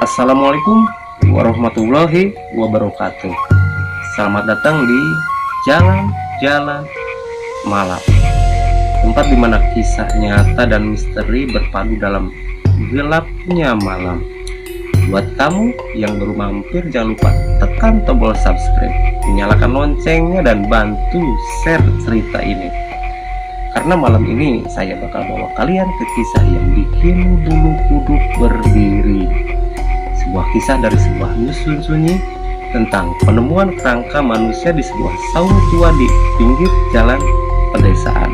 Assalamualaikum warahmatullahi wabarakatuh. Selamat datang di Jalan-Jalan Malam, tempat dimana kisah nyata dan misteri berpadu dalam gelapnya malam. Buat kamu yang baru mampir, jangan lupa tekan tombol subscribe, nyalakan loncengnya, dan bantu share cerita ini. Karena malam ini saya bakal bawa kalian ke kisah yang bikin bulu kuduk berdiri. Sebuah kisah dari sebuah dusun sunyi tentang penemuan kerangka manusia di sebuah saung tua di pinggir jalan pedesaan.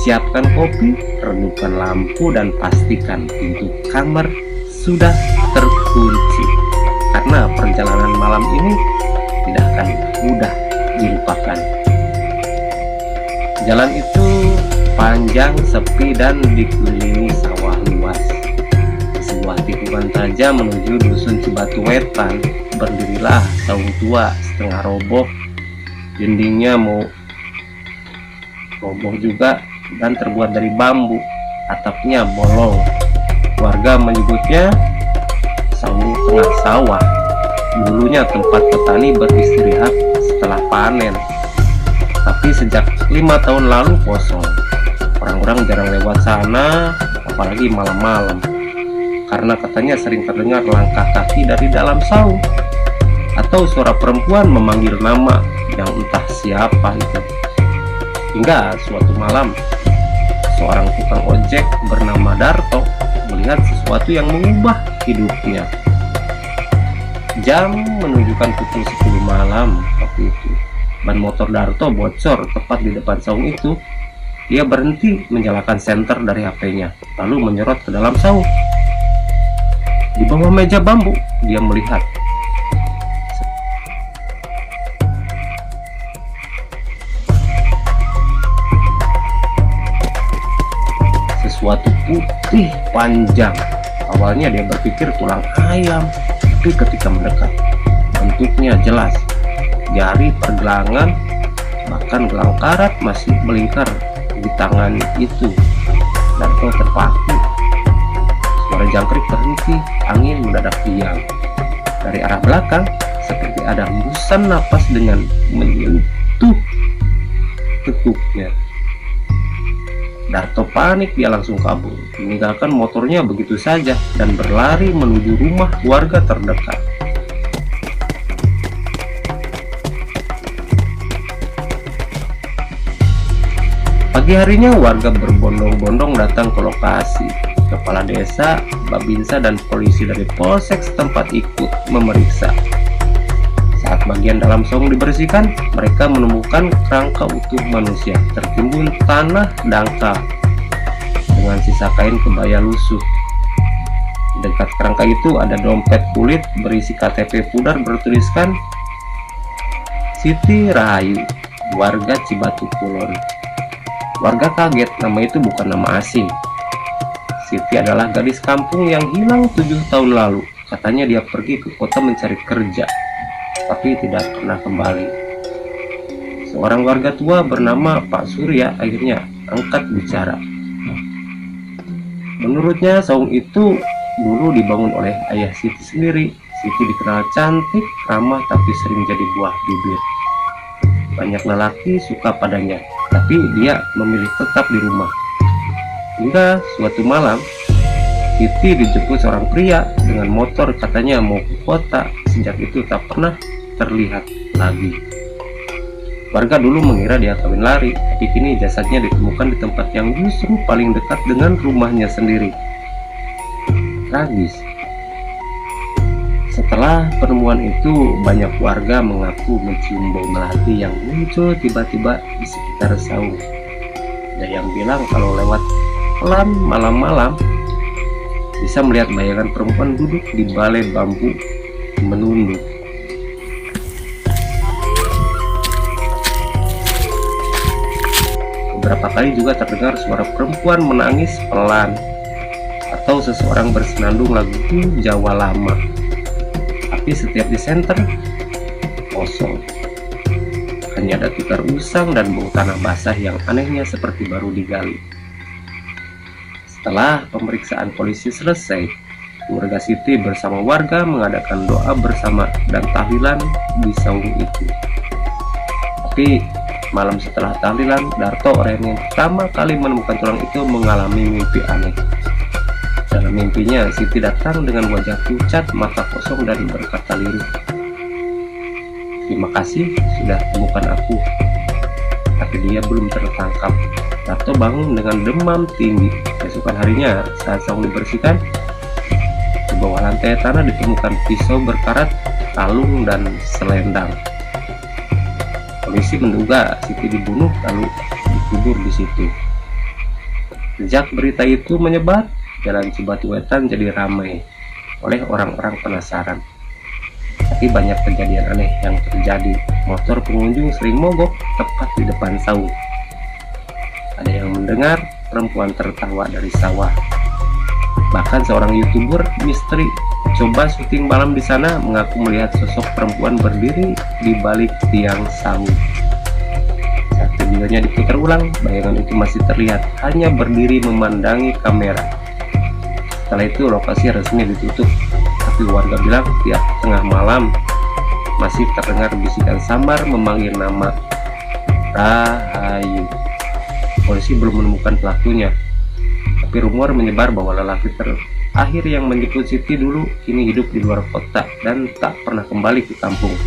Siapkan kopi, redupkan lampu, dan pastikan pintu kamar sudah terkunci, karena perjalanan malam ini tidak akan mudah dilupakan. Jalan itu panjang, sepi, dan dikelilingi sawah luas. Sebuah tikungan tajam menuju dusun Cibatu Wetan, berdirilah saung tua setengah roboh. Dindingnya mau roboh juga dan terbuat dari bambu. Atapnya bolong. Warga menyebutnya saung tengah sawah. Dulunya tempat petani beristirahat setelah panen, tapi sejak 5 tahun lalu kosong. Orang-orang jarang lewat sana, apalagi malam-malam, karena katanya sering terdengar langkah kaki dari dalam saung, atau suara perempuan memanggil nama yang entah siapa itu. Hingga suatu malam, seorang tukang ojek bernama Darto melihat sesuatu yang mengubah hidupnya. Jam menunjukkan pukul 10 malam waktu itu. Ban motor Darto bocor tepat di depan saung itu. Dia berhenti menyalakan senter dari HP-nya, lalu menyorot ke dalam saung. Di bawah meja bambu, dia melihat sesuatu putih panjang. Awalnya dia berpikir tulang ayam, tapi ketika mendekat, bentuknya jelas. Jari, pergelangan, bahkan gelang karat masih melingkar di tangan itu. Darto terpaku. Suara jangkrik berhenti, angin mendadak diam. Dari arah belakang, seperti ada hembusan napas dengan menyentuh tekuknya. Darto panik, dia langsung kabur, meninggalkan motornya begitu saja dan berlari menuju rumah warga terdekat. Pagi harinya warga berbondong-bondong datang ke lokasi. Kepala desa, babinsa, dan polisi dari polsek setempat ikut memeriksa. Saat bagian dalam saung dibersihkan, mereka menemukan kerangka utuh manusia tertimbun tanah dangkal dengan sisa kain kebaya lusuh. Di dekat kerangka itu ada dompet kulit berisi KTP pudar bertuliskan Siti Rahayu, warga Cibatu Kulon. Warga kaget, nama itu bukan nama asing. Siti adalah gadis kampung yang hilang 7 tahun lalu. Katanya dia pergi ke kota mencari kerja, tapi tidak pernah kembali. Seorang warga tua bernama Pak Surya akhirnya angkat bicara. Menurutnya saung itu dulu dibangun oleh ayah Siti sendiri. Siti dikenal cantik, ramah, tapi sering jadi buah bibir. Banyak lelaki suka padanya, tapi dia memilih tetap di rumah. Hingga suatu malam, Siti dijemput seorang pria dengan motor, katanya mau ke kota. Sejak itu tak pernah terlihat lagi. Warga dulu mengira dia kawin lari, tapi kini jasadnya ditemukan di tempat yang justru paling dekat dengan rumahnya sendiri. Tragis. Setelah penemuan itu, banyak warga mengaku mencium bau melati yang muncul tiba-tiba di sekitar saung. Ada yang bilang kalau lewat pelan malam-malam bisa melihat bayangan perempuan duduk di balai bambu menunduk. Beberapa kali juga terdengar suara perempuan menangis pelan atau seseorang bersenandung lagu Jawa lama. Tapi setiap disenter kosong. Hanya ada tikar usang dan bau tanah basah yang anehnya seperti baru digali. Setelah pemeriksaan polisi selesai, Keluarga Siti bersama warga mengadakan doa bersama dan tahlilan di saung itu. Tapi malam setelah tahlilan, Darto, orang yang pertama kali menemukan tulang itu, mengalami mimpi aneh. Dalam mimpinya, Siti datang dengan wajah pucat, mata kosong, dan berkata lirih, "Terima kasih sudah temukan aku." Tapi dia belum tertangkap. Darto bangun dengan demam tinggi. Keesokan harinya, saat saung dibersihkan, di bawah lantai tanah ditemukan pisau berkarat, kalung, dan selendang. Polisi menduga Siti dibunuh lalu dikubur di situ. Sejak berita itu menyebar, Jalan Cibatuwetan jadi ramai oleh orang-orang penasaran. Tapi banyak kejadian aneh yang terjadi. Motor pengunjung sering mogok tepat di depan saung. Ada yang mendengar perempuan tertawa dari sawah. Bahkan seorang YouTuber misteri coba syuting malam di sana mengaku melihat sosok perempuan berdiri di balik tiang saung. Saat videonya diputar ulang, bayangan itu masih terlihat hanya berdiri memandangi kamera. Setelah itu lokasi resmi ditutup, tapi warga bilang tiap tengah malam masih terdengar bisikan samar memanggil nama Rahayu. Polisi belum menemukan pelakunya, tapi rumor menyebar bahwa lelaki terakhir yang menjemput Siti dulu kini hidup di luar kota dan tak pernah kembali ke kampung.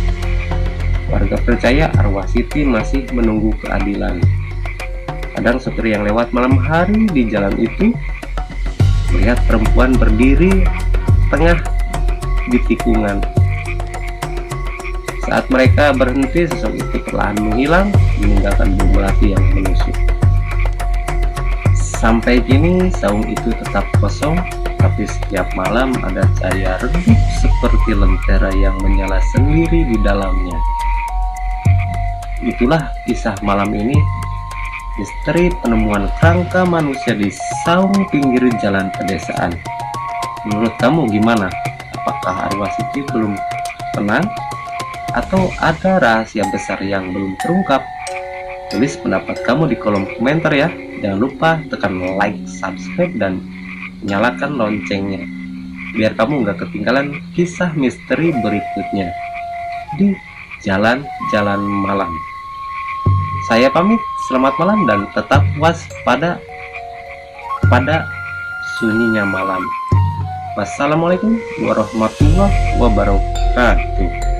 Warga percaya arwah Siti masih menunggu keadilan. Kadang sopir yang lewat malam hari di jalan itu melihat perempuan berdiri tengah di tikungan. Saat mereka berhenti, sosok itu perlahan menghilang, meninggalkan bom melati yang menusuk. Sampai kini saung itu tetap kosong, tapi setiap malam ada cahaya redup seperti lentera yang menyala sendiri di dalamnya. Itulah kisah malam ini, misteri penemuan kerangka manusia di saung pinggir jalan pedesaan. Menurut kamu gimana? Apakah arwah Siti belum tenang? Atau ada rahasia besar yang belum terungkap? Tulis pendapat kamu di kolom komentar ya. Jangan lupa tekan like, subscribe, dan nyalakan loncengnya biar kamu nggak ketinggalan kisah misteri berikutnya di jalan-jalan malam. Saya pamit, selamat malam dan tetap waspada pada sunyinya malam. Wassalamualaikum warahmatullahi wabarakatuh.